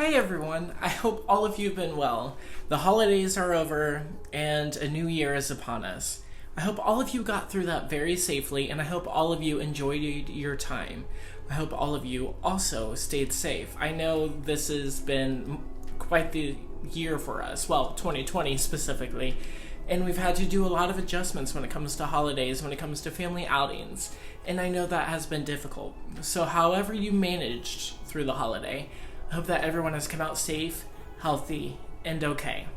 Hi everyone, I hope all of you have been well. The holidays are over and a new year is upon us. I hope all of you got through that very safely, and I hope all of you enjoyed your time. I hope all of you also stayed safe. I know this has been quite the year for us, well, 2020 specifically, and we've had to do a lot of adjustments when it comes to holidays, when it comes to family outings, and I know that has been difficult. So however you managed through the holiday, I hope that everyone has come out safe, healthy, and okay.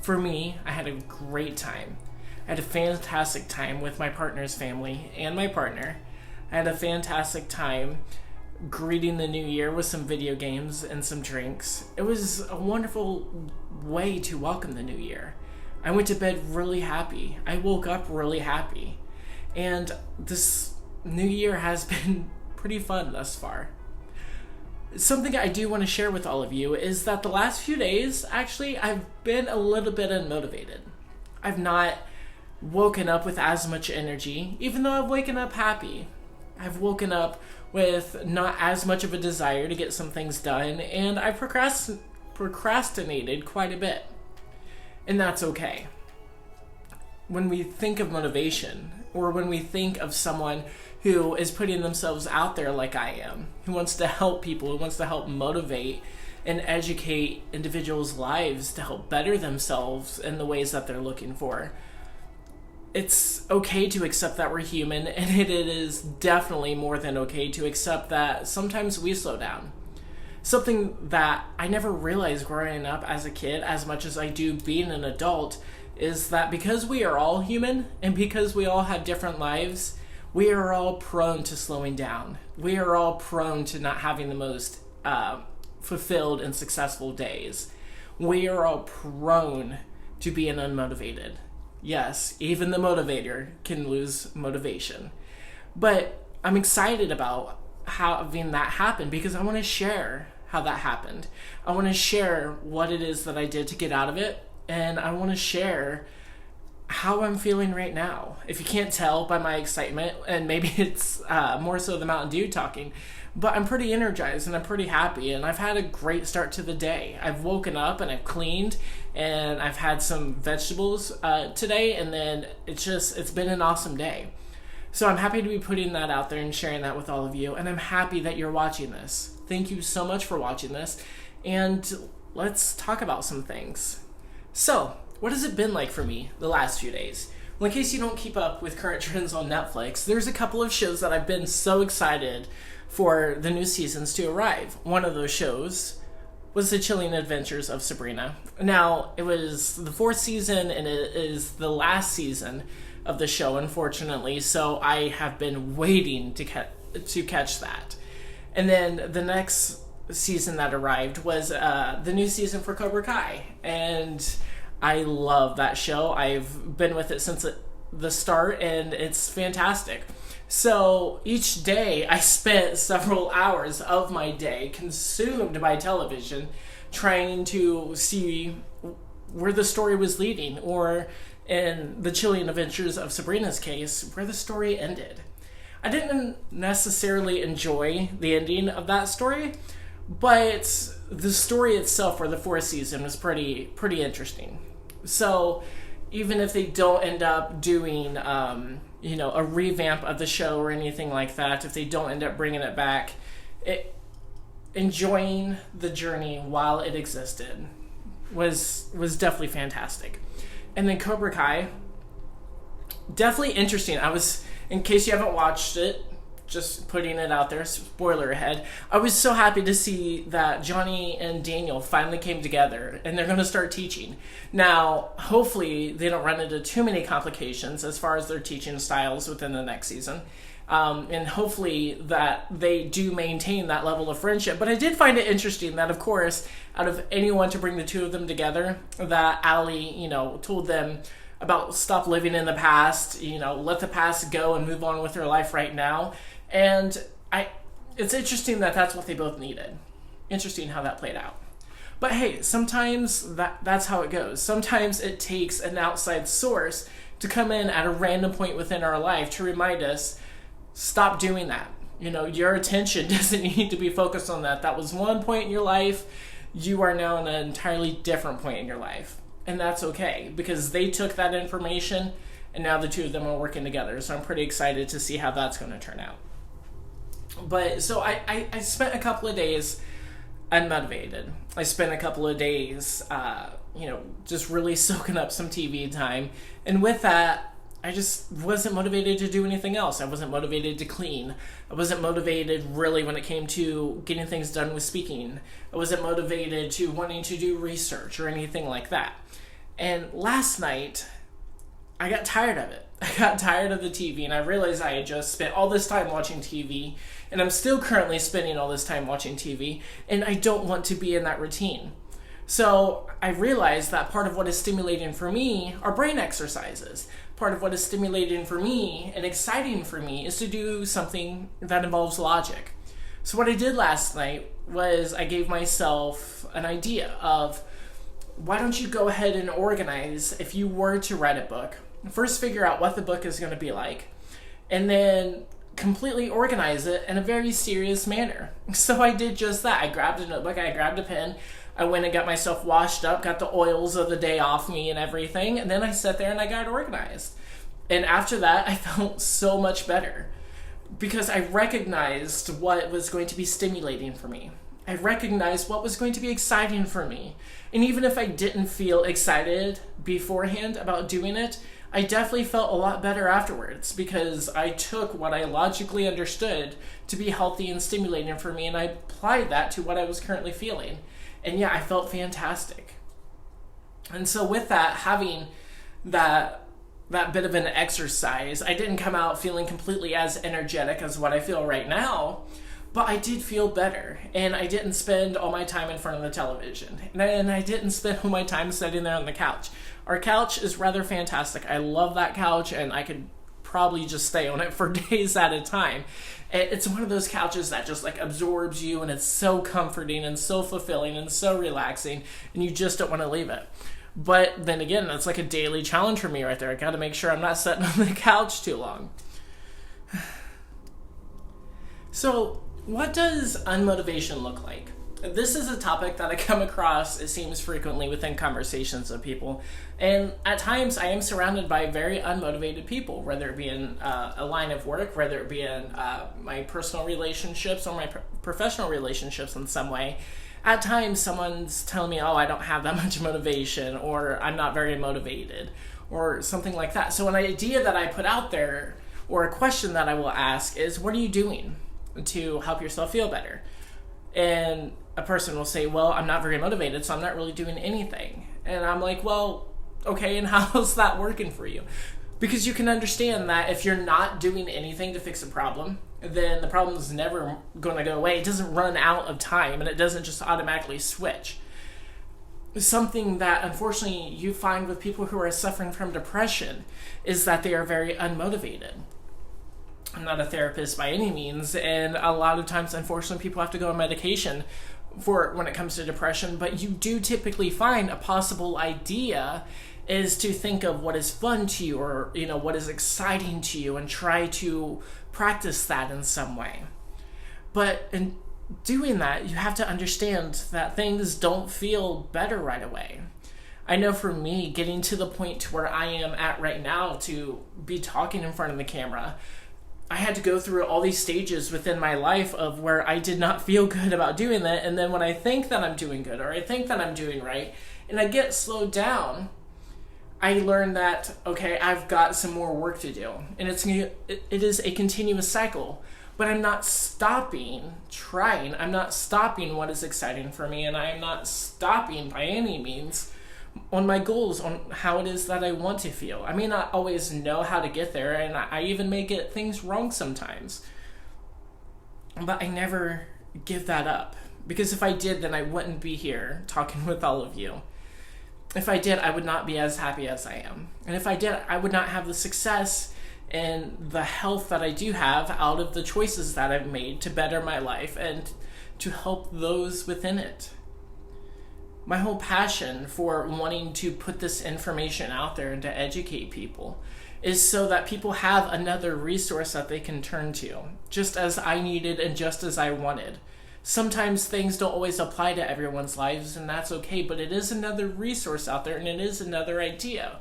For me, I had a great time. I had a fantastic time with my partner's family and my partner. I had a fantastic time greeting the new year with some video games and some drinks. It was a wonderful way to welcome the new year. I went to bed really happy. I woke up really happy. And this new year has been pretty fun thus far. Something I do want to share with all of you is that the last few days, actually, I've been a little bit unmotivated. I've not woken up with as much energy, even though I've woken up happy. I've woken up with not as much of a desire to get some things done, and I procrastinated quite a bit. And that's okay. When we think of motivation, or when we think of someone who is putting themselves out there like I am, who wants to help people, who wants to help motivate and educate individuals' lives to help better themselves in the ways that they're looking for, it's okay to accept that we're human, and it is definitely more than okay to accept that sometimes we slow down. Something that I never realized growing up as a kid, as much as I do being an adult, is that because we are all human and because we all have different lives, we are all prone to slowing down. We are all prone to not having the most fulfilled and successful days. We are all prone to being unmotivated. Yes, even the motivator can lose motivation. But I'm excited about having that happen because I want to share how that happened. I want to share what it is that I did to get out of it, and I want to share how I'm feeling right now. If you can't tell by my excitement, and maybe it's more so the Mountain Dew talking, but I'm pretty energized and I'm pretty happy, and I've had a great start to the day. I've woken up and I've cleaned, and I've had some vegetables today, and then it's been an awesome day. So I'm happy to be putting that out there and sharing that with all of you, and I'm happy that you're watching this. Thank you so much for watching this, and let's talk about some things. So, what has it been like for me the last few days? Well, in case you don't keep up with current trends on Netflix, there's a couple of shows that I've been so excited for the new seasons to arrive. One of those shows was The Chilling Adventures of Sabrina. Now, it was the 4th season, and it is the last season of the show, unfortunately, so I have been waiting to catch that. And then the next season that arrived was the new season for Cobra Kai, and I love that show. I've been with it since the start, and it's fantastic. So each day I spent several hours of my day consumed by television trying to see where the story was leading, or in The Chilling Adventures of Sabrina's case, where the story ended. I didn't necessarily enjoy the ending of that story, but the story itself for the 4th season was pretty interesting. So even if they don't end up doing a revamp of the show or anything like that, if they don't end up bringing it back, enjoying the journey while it existed was definitely fantastic. And then Cobra Kai, definitely interesting. In case you haven't watched it, just putting it out there, spoiler ahead, I was so happy to see that Johnny and Daniel finally came together, and they're going to start teaching. Now, hopefully they don't run into too many complications as far as their teaching styles within the next season. And hopefully that they do maintain that level of friendship. But I did find it interesting that, of course, out of anyone to bring the two of them together, that Ali, told them about stop living in the past, let the past go and move on with their life right now. And it's interesting that that's what they both needed. Interesting how that played out. But hey, sometimes that's how it goes. Sometimes it takes an outside source to come in at a random point within our life to remind us, stop doing that. Your attention doesn't need to be focused on that. That was one point in your life. you are now in an entirely different point in your life. And that's okay, because they took that information and now the two of them are working together. So I'm pretty excited to see how that's going to turn out. But so I spent a couple of days unmotivated. I spent a couple of days, just really soaking up some TV time. And with that, I just wasn't motivated to do anything else. I wasn't motivated to clean. I wasn't motivated really when it came to getting things done with speaking. I wasn't motivated to wanting to do research or anything like that. And last night, I got tired of it. I got tired of the TV, and I realized I had just spent all this time watching TV, and I'm still currently spending all this time watching TV, and I don't want to be in that routine. So I realized that part of what is stimulating for me are brain exercises. Part of what is stimulating for me and exciting for me is to do something that involves logic. So what I did last night was I gave myself an idea of, why don't you go ahead and organize, if you were to write a book, first figure out what the book is going to be like, and then completely organize it in a very serious manner. So I did just that. I grabbed a notebook, I grabbed a pen, I went and got myself washed up, got the oils of the day off me and everything, and then I sat there and I got organized. And after that, I felt so much better because I recognized what was going to be stimulating for me. I recognized what was going to be exciting for me. And even if I didn't feel excited beforehand about doing it, I definitely felt a lot better afterwards because I took what I logically understood to be healthy and stimulating for me and I applied that to what I was currently feeling. And yeah, I felt fantastic. And so with that, having that bit of an exercise, I didn't come out feeling completely as energetic as what I feel right now, but I did feel better, and I didn't spend all my time in front of the television, and I didn't spend all my time sitting there on the couch. Our couch is rather fantastic. I love that couch, and I could probably just stay on it for days at a time. It's one of those couches that just like absorbs you, and it's so comforting and so fulfilling and so relaxing, and you just don't want to leave it. But then again, that's like a daily challenge for me right there. I got to make sure I'm not sitting on the couch too long. So, what does unmotivation look like? This is a topic that I come across, it seems, frequently within conversations with people. And at times, I am surrounded by very unmotivated people, whether it be in a line of work, whether it be in my personal relationships or my professional relationships in some way. At times, someone's telling me, oh, I don't have that much motivation, or I'm not very motivated, or something like that. So an idea that I put out there, or a question that I will ask is, what are you doing to help yourself feel better? And a person will say, well, I'm not very motivated, so I'm not really doing anything. And I'm like, well, okay, and how's that working for you? Because you can understand that if you're not doing anything to fix a problem, then the problem is never going to go away. It doesn't run out of time, and it doesn't just automatically switch. Something that, unfortunately, you find with people who are suffering from depression is that they are very unmotivated. I'm not a therapist by any means, and a lot of times, unfortunately, people have to go on medication for when it comes to depression, but you do typically find a possible idea is to think of what is fun to you, or what is exciting to you, and try to practice that in some way. But in doing that, you have to understand that things don't feel better right away. I know for me, getting to the point to where I am at right now to be talking in front of the camera, I had to go through all these stages within my life of where I did not feel good about doing that, and then when I think that I'm doing good, or I think that I'm doing right, and I get slowed down, I learned that, okay, I've got some more work to do. And it is a continuous cycle. But I'm not stopping trying. I'm not stopping what is exciting for me. And I'm not stopping by any means on my goals, on how it is that I want to feel. I may not always know how to get there. And I even may get things wrong sometimes. But I never give that up. Because if I did, then I wouldn't be here talking with all of you. If I did, I would not be as happy as I am. And if I did, I would not have the success and the health that I do have out of the choices that I've made to better my life and to help those within it. My whole passion for wanting to put this information out there and to educate people is so that people have another resource that they can turn to, just as I needed and just as I wanted. Sometimes things don't always apply to everyone's lives, and that's okay, but it is another resource out there, and it is another idea.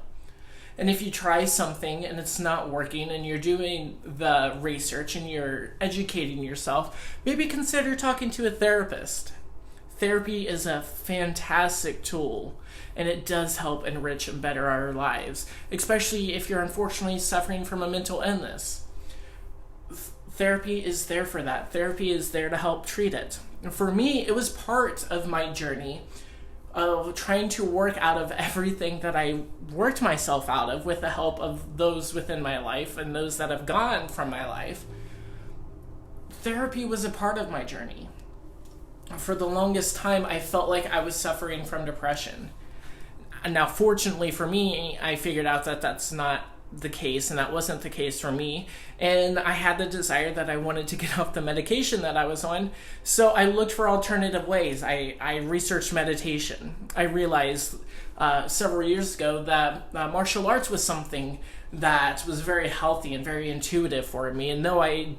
And if you try something and it's not working and you're doing the research and you're educating yourself, maybe consider talking to a therapist. Therapy is a fantastic tool, and it does help enrich and better our lives, especially if you're unfortunately suffering from a mental illness. Therapy is there for that. Therapy is there to help treat it. And for me, it was part of my journey of trying to work out of everything that I worked myself out of with the help of those within my life and those that have gone from my life. Therapy was a part of my journey. For the longest time, I felt like I was suffering from depression. And now, fortunately for me, I figured out that that's not the case, and that wasn't the case for me. And I had the desire that I wanted to get off the medication that I was on. So I looked for alternative ways. I researched meditation. I realized several years ago that martial arts was something that was very healthy and very intuitive for me. And though I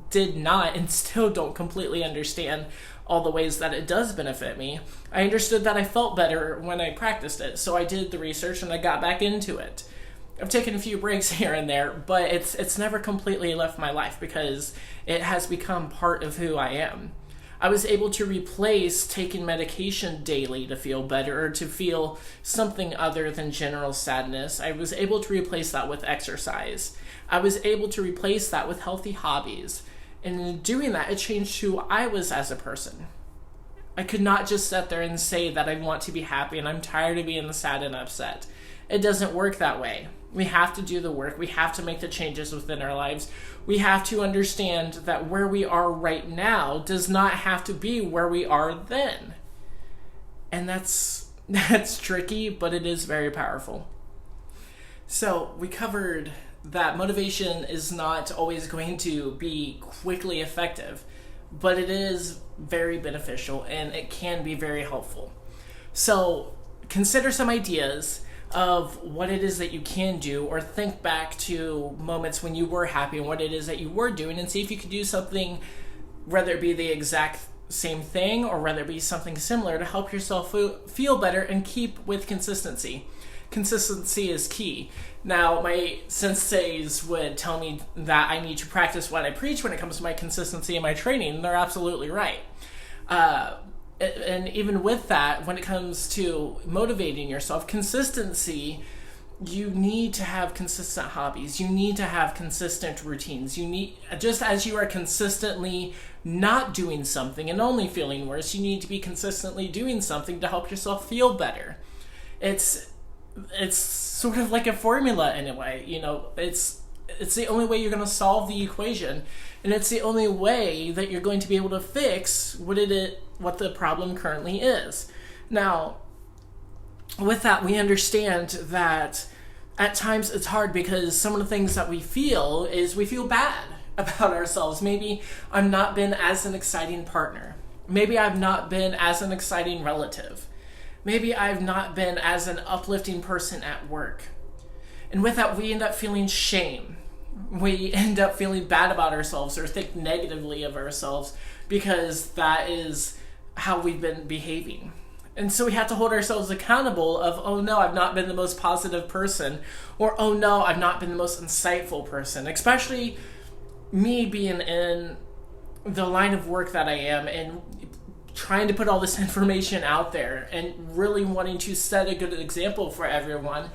did not and still don't completely understand all the ways that it does benefit me, I understood that I felt better when I practiced it. So I did the research and I got back into it. I've taken a few breaks here and there, but it's never completely left my life because it has become part of who I am. I was able to replace taking medication daily to feel better or to feel something other than general sadness. I was able to replace that with exercise. I was able to replace that with healthy hobbies. And in doing that, it changed who I was as a person. I could not just sit there and say that I want to be happy and I'm tired of being sad and upset. It doesn't work that way. We have to do the work. We have to make the changes within our lives. We have to understand that where we are right now does not have to be where we are then. And that's tricky, but it is very powerful. So we covered that motivation is not always going to be quickly effective, but it is very beneficial and it can be very helpful. So consider some ideas of what it is that you can do, or think back to moments when you were happy and what it is that you were doing, and see if you could do something, whether it be the exact same thing or whether it be something similar, to help yourself feel better and keep with consistency. Consistency is key. Now, my senseis would tell me that I need to practice what I preach when it comes to my consistency and my training, and they're absolutely right. And even with that, when it comes to motivating yourself, consistency, you need to have consistent hobbies. You need to have consistent routines. You need, just as you are consistently not doing something and only feeling worse, you need to be consistently doing something to help yourself feel better. It's sort of like a formula in a way. You know, it's the only way you're going to solve the equation, and it's the only way that you're going to be able to fix what the problem currently is. Now, with that, we understand that at times it's hard because some of the things that we feel bad about ourselves. Maybe I've not been as an exciting partner. Maybe I've not been as an exciting relative. Maybe I've not been as an uplifting person at work. And with that, we end up feeling shame. We end up feeling bad about ourselves or think negatively of ourselves because that is how we've been behaving. And so we have to hold ourselves accountable of, oh no, I've not been the most positive person, or oh no, I've not been the most insightful person. Especially me being in the line of work that I am and trying to put all this information out there and really wanting to set a good example for everyone.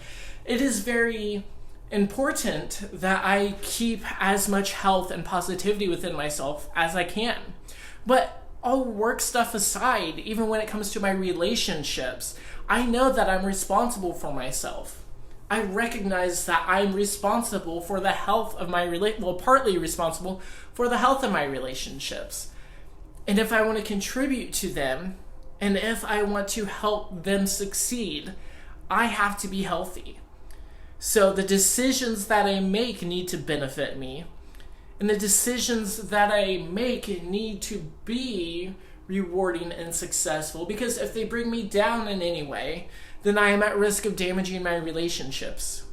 It is very important that I keep as much health and positivity within myself as I can. But all work stuff aside, even when it comes to my relationships, I know that I'm responsible for myself. I recognize that I'm responsible for the health of my partly responsible for the health of my relationships. And if I want to contribute to them, and if I want to help them succeed, I have to be healthy. So the decisions that I make need to benefit me. And the decisions that I make need to be rewarding and successful. Because if they bring me down in any way, then I am at risk of damaging my relationships.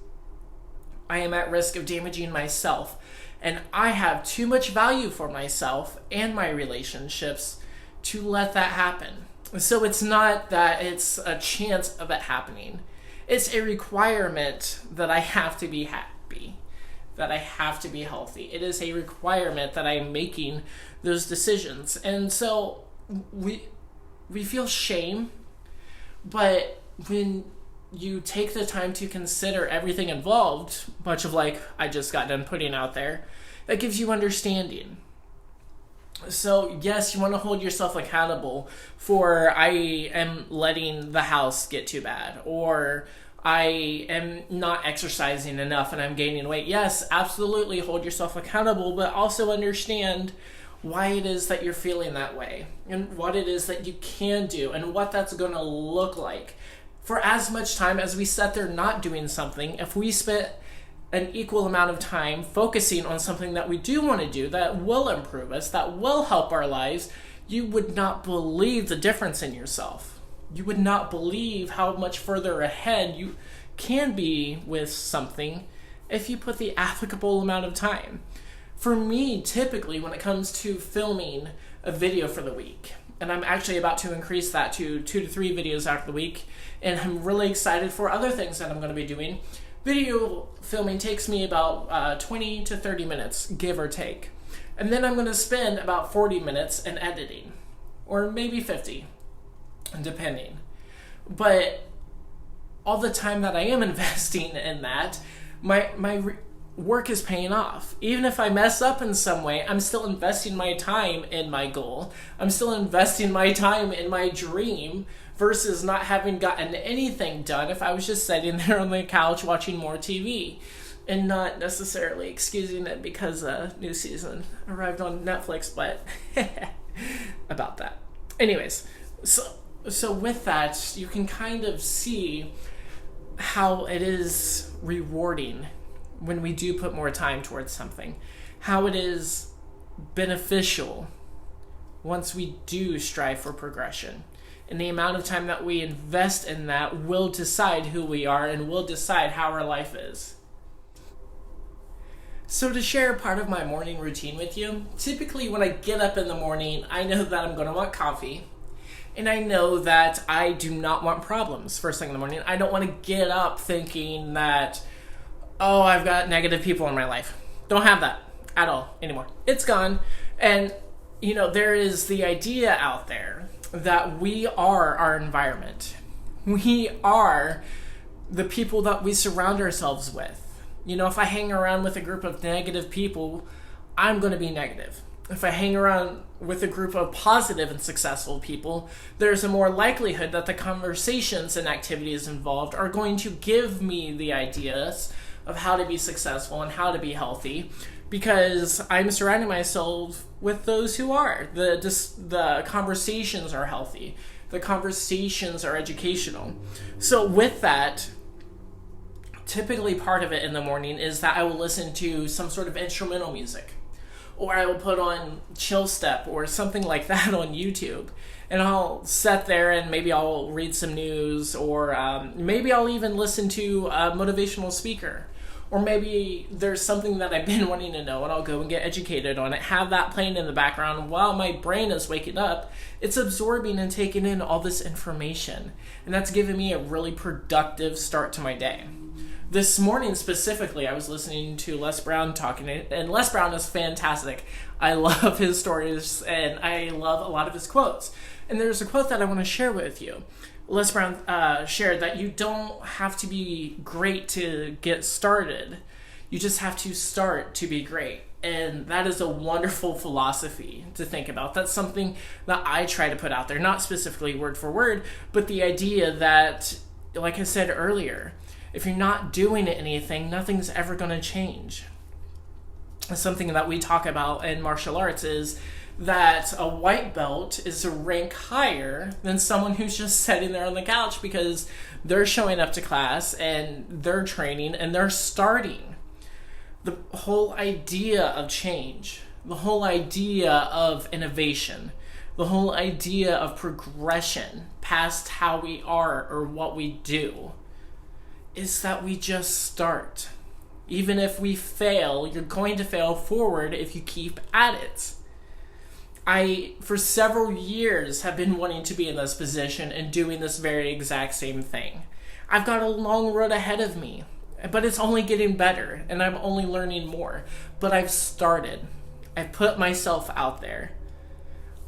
I am at risk of damaging myself. And I have too much value for myself and my relationships to let that happen. So it's not that it's a chance of it happening. It's a requirement that I have to be happy, that I have to be healthy. It is a requirement that I'm making those decisions. And so we feel shame, but when you take the time to consider everything involved, much of like I just got done putting out there, that gives you understanding. So yes, you want to hold yourself accountable for I am letting the house get too bad, or I am not exercising enough and I'm gaining weight. Yes, absolutely hold yourself accountable, but also understand why it is that you're feeling that way and what it is that you can do and what that's going to look like. For as much time as we sit there not doing something, if we spent an equal amount of time focusing on something that we do want to do, that will improve us, that will help our lives, you would not believe the difference in yourself. You would not believe how much further ahead you can be with something if you put the applicable amount of time. For me, typically, when it comes to filming a video for the week, and I'm actually about to increase that to 2 to 3 videos out of the week, and I'm really excited for other things that I'm going to be doing. Video filming takes me about 20 to 30 minutes, give or take. And then I'm going to spend about 40 minutes in editing, or maybe 50, depending. But all the time that I am investing in that, my work is paying off. Even if I mess up in some way, I'm still investing my time in my goal. I'm still investing my time in my dream, versus not having gotten anything done if I was just sitting there on the couch watching more TV and not necessarily excusing it because a new season arrived on Netflix, but about that. Anyways, so with that, you can kind of see how it is rewarding when we do put more time towards something, how it is beneficial once we do strive for progression. And the amount of time that we invest in that will decide who we are and will decide how our life is. So to share part of my morning routine with you, typically when I get up in the morning, I know that I'm going to want coffee. And I know that I do not want problems first thing in the morning. I don't want to get up thinking that, oh, I've got negative people in my life. Don't have that at all anymore. It's gone. And, there is the idea out there that we are our environment. We are the people that we surround ourselves with. If I hang around with a group of negative people, I'm going to be negative. If I hang around with a group of positive and successful people, there's a more likelihood that the conversations and activities involved are going to give me the ideas of how to be successful and how to be healthy, because I'm surrounding myself with those who are. The conversations are healthy. The conversations are educational. So with that, typically part of it in the morning is that I will listen to some sort of instrumental music, or I will put on chill step or something like that on YouTube. And I'll sit there and maybe I'll read some news, or maybe I'll even listen to a motivational speaker. Or maybe there's something that I've been wanting to know and I'll go and get educated on it. Have that playing in the background while my brain is waking up. It's absorbing and taking in all this information. And that's given me a really productive start to my day. This morning specifically, I was listening to Les Brown talking, and Les Brown is fantastic. I love his stories and I love a lot of his quotes. And there's a quote that I want to share with you. Les Brown shared that you don't have to be great to get started. You just have to start to be great. And that is a wonderful philosophy to think about. That's something that I try to put out there, not specifically word for word, but the idea that, like I said earlier, if you're not doing anything, nothing's ever going to change. Something that we talk about in martial arts is that a white belt is a rank higher than someone who's just sitting there on the couch because they're showing up to class and they're training and they're starting. The whole idea of change, the whole idea of innovation, the whole idea of progression past how we are or what we do is that we just start. Even if we fail, you're going to fail forward if you keep at it. I, for several years, have been wanting to be in this position and doing this very exact same thing. I've got a long road ahead of me, but it's only getting better, and I'm only learning more. But I've started. I've put myself out there.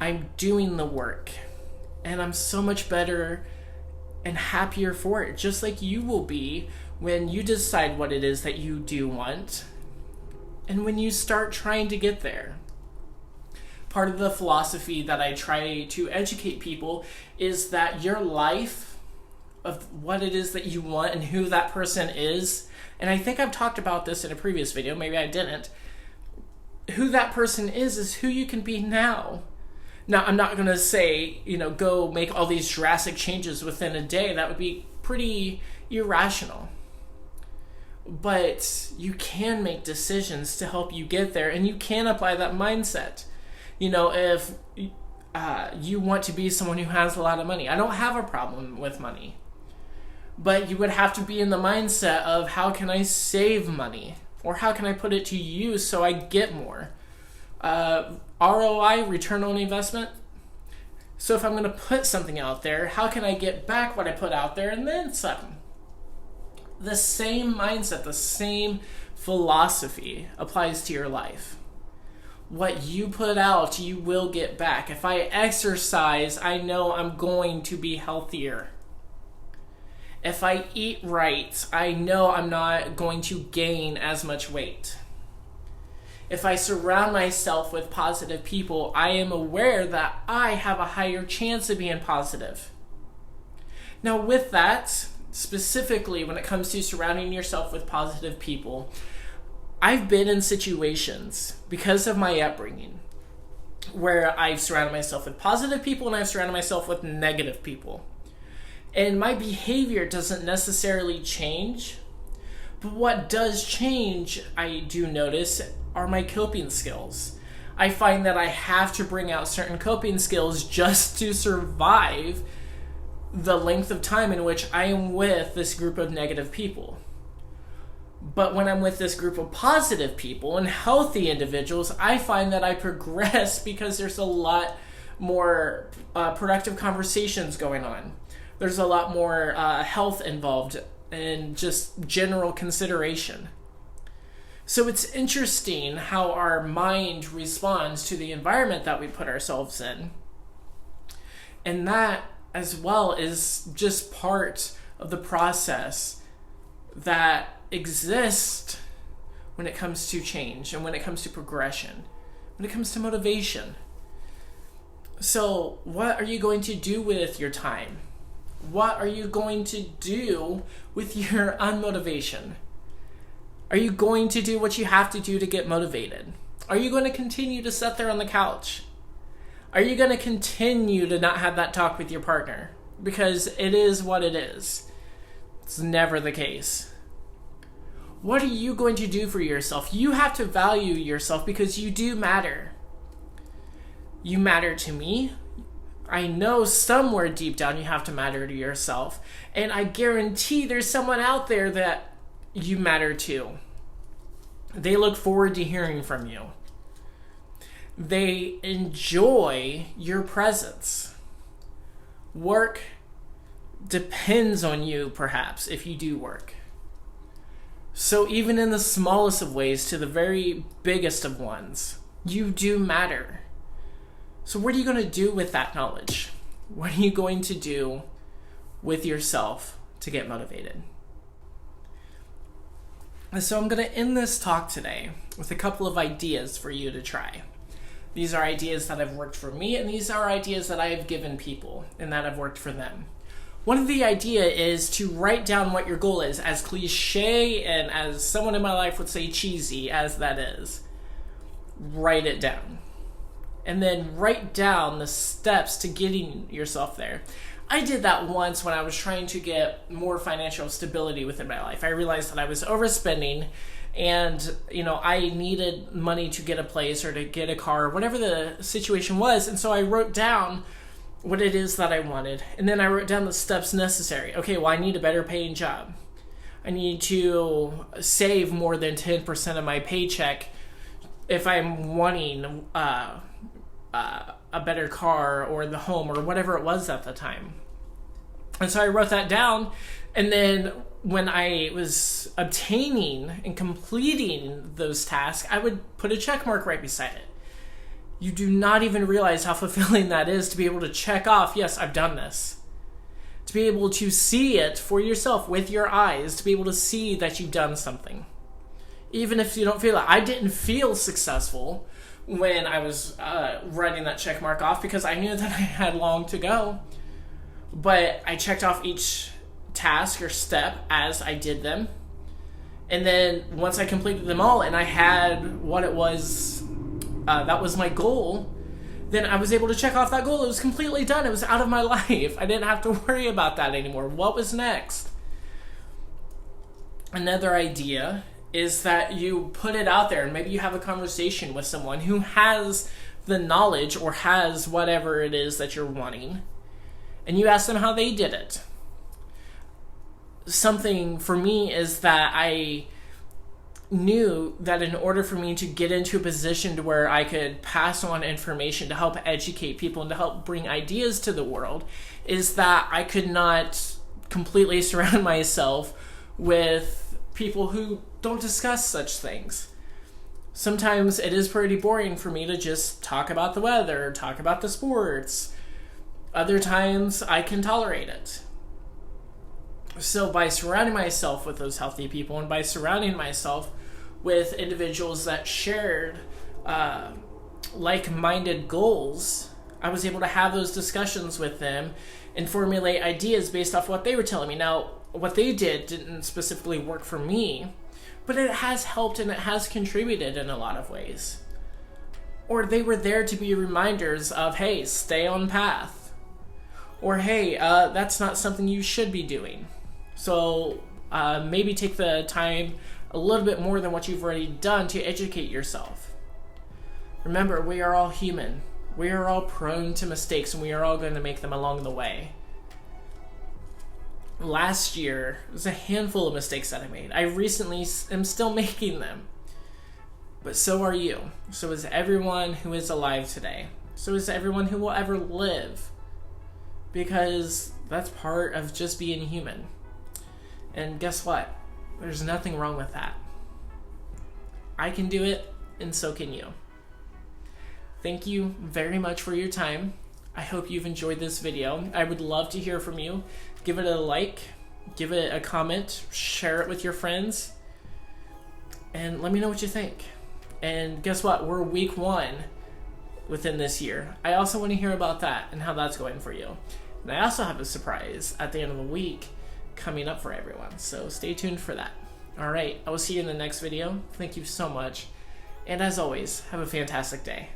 I'm doing the work, and I'm so much better and happier for it, just like you will be when you decide what it is that you do want, and when you start trying to get there. Part of the philosophy that I try to educate people is that your life, of what it is that you want and who that person is, and I think I've talked about this in a previous video, maybe I didn't, who that person is who you can be now. Now, I'm not going to say, go make all these drastic changes within a day. That would be pretty irrational. But you can make decisions to help you get there, and you can apply that mindset. If you want to be someone who has a lot of money, I don't have a problem with money. But you would have to be in the mindset of, how can I save money? Or how can I put it to use so I get more? ROI, return on investment. So if I'm going to put something out there, how can I get back what I put out there and then some? The same mindset, the same philosophy applies to your life. What you put out, you will get back. If I exercise, I know I'm going to be healthier. If I eat right, I know I'm not going to gain as much weight. If I surround myself with positive people, I am aware that I have a higher chance of being positive. Now, with that, specifically when it comes to surrounding yourself with positive people, I've been in situations, because of my upbringing, where I've surrounded myself with positive people and I've surrounded myself with negative people. And my behavior doesn't necessarily change, but what does change, I do notice, are my coping skills. I find that I have to bring out certain coping skills just to survive the length of time in which I am with this group of negative people. But when I'm with this group of positive people and healthy individuals, I find that I progress because there's a lot more productive conversations going on. There's a lot more health involved and just general consideration. So it's interesting how our mind responds to the environment that we put ourselves in. And that, as well, is just part of the process that exists when it comes to change and when it comes to progression, when it comes to motivation. So what are you going to do with your time? What are you going to do with your unmotivation? Are you going to do what you have to do to get motivated? Are you going to continue to sit there on the couch? Are you going to continue to not have that talk with your partner? Because it is what it is. It's never the case. What are you going to do for yourself? You have to value yourself because you do matter. You matter to me. I know somewhere deep down you have to matter to yourself. And I guarantee there's someone out there that you matter to. They look forward to hearing from you. They enjoy your presence. Work depends on you, perhaps, if you do work. So even in the smallest of ways to the very biggest of ones, you do matter. So what are you going to do with that knowledge? What are you going to do with yourself to get motivated? So I'm going to end this talk today with a couple of ideas for you to try. These are ideas that have worked for me, and these are ideas that I have given people and that have worked for them. One of the idea is to write down what your goal is, as cliche and as someone in my life would say cheesy as that is. Write it down. And then write down the steps to getting yourself there. I did that once when I was trying to get more financial stability within my life. I realized that I was overspending and, I needed money to get a place or to get a car, or whatever the situation was. And so I wrote down what it is that I wanted. And then I wrote down the steps necessary. Okay, well, I need a better paying job. I need to save more than 10% of my paycheck if I'm wanting a better car or the home or whatever it was at the time. And so I wrote that down, and then when I was obtaining and completing those tasks, I would put a check mark right beside it. You do not even realize how fulfilling that is to be able to check off, yes, I've done this. To be able to see it for yourself with your eyes, to be able to see that you've done something. Even if you don't feel it. I didn't feel successful when I was writing that check mark off because I knew that I had long to go. But I checked off each task or step as I did them. And then once I completed them all and I had what it was, that was my goal, then I was able to check off that goal. It was completely done. It was out of my life. I didn't have to worry about that anymore. What was next? Another idea is that you put it out there and maybe you have a conversation with someone who has the knowledge or has whatever it is that you're wanting, and you ask them how they did it. Something for me is that I knew that in order for me to get into a position to where I could pass on information to help educate people and to help bring ideas to the world, is that I could not completely surround myself with people who don't discuss such things. Sometimes it is pretty boring for me to just talk about the weather, talk about the sports. Other times I can tolerate it. So by surrounding myself with those healthy people and by surrounding myself with individuals that shared like-minded goals, I was able to have those discussions with them and formulate ideas based off what they were telling me. Now, what they did didn't specifically work for me, but it has helped and it has contributed in a lot of ways. Or they were there to be reminders of, hey, stay on path. Or, hey, that's not something you should be doing. So maybe take the time a little bit more than what you've already done to educate yourself. Remember, we are all human. We are all prone to mistakes, and we are all going to make them along the way. Last year, there was a handful of mistakes that I made. I recently am still making them. But so are you. So is everyone who is alive today. So is everyone who will ever live. Because that's part of just being human. And guess what? There's nothing wrong with that. I can do it, and so can you. Thank you very much for your time. I hope you've enjoyed this video. I would love to hear from you. Give it a like, give it a comment, share it with your friends, and let me know what you think. And guess what? We're week 1 within this year. I also want to hear about that and how that's going for you. And I also have a surprise at the end of the week coming up for everyone, so stay tuned for that. All right, I will see you in the next video. Thank you so much, and as always, have a fantastic day.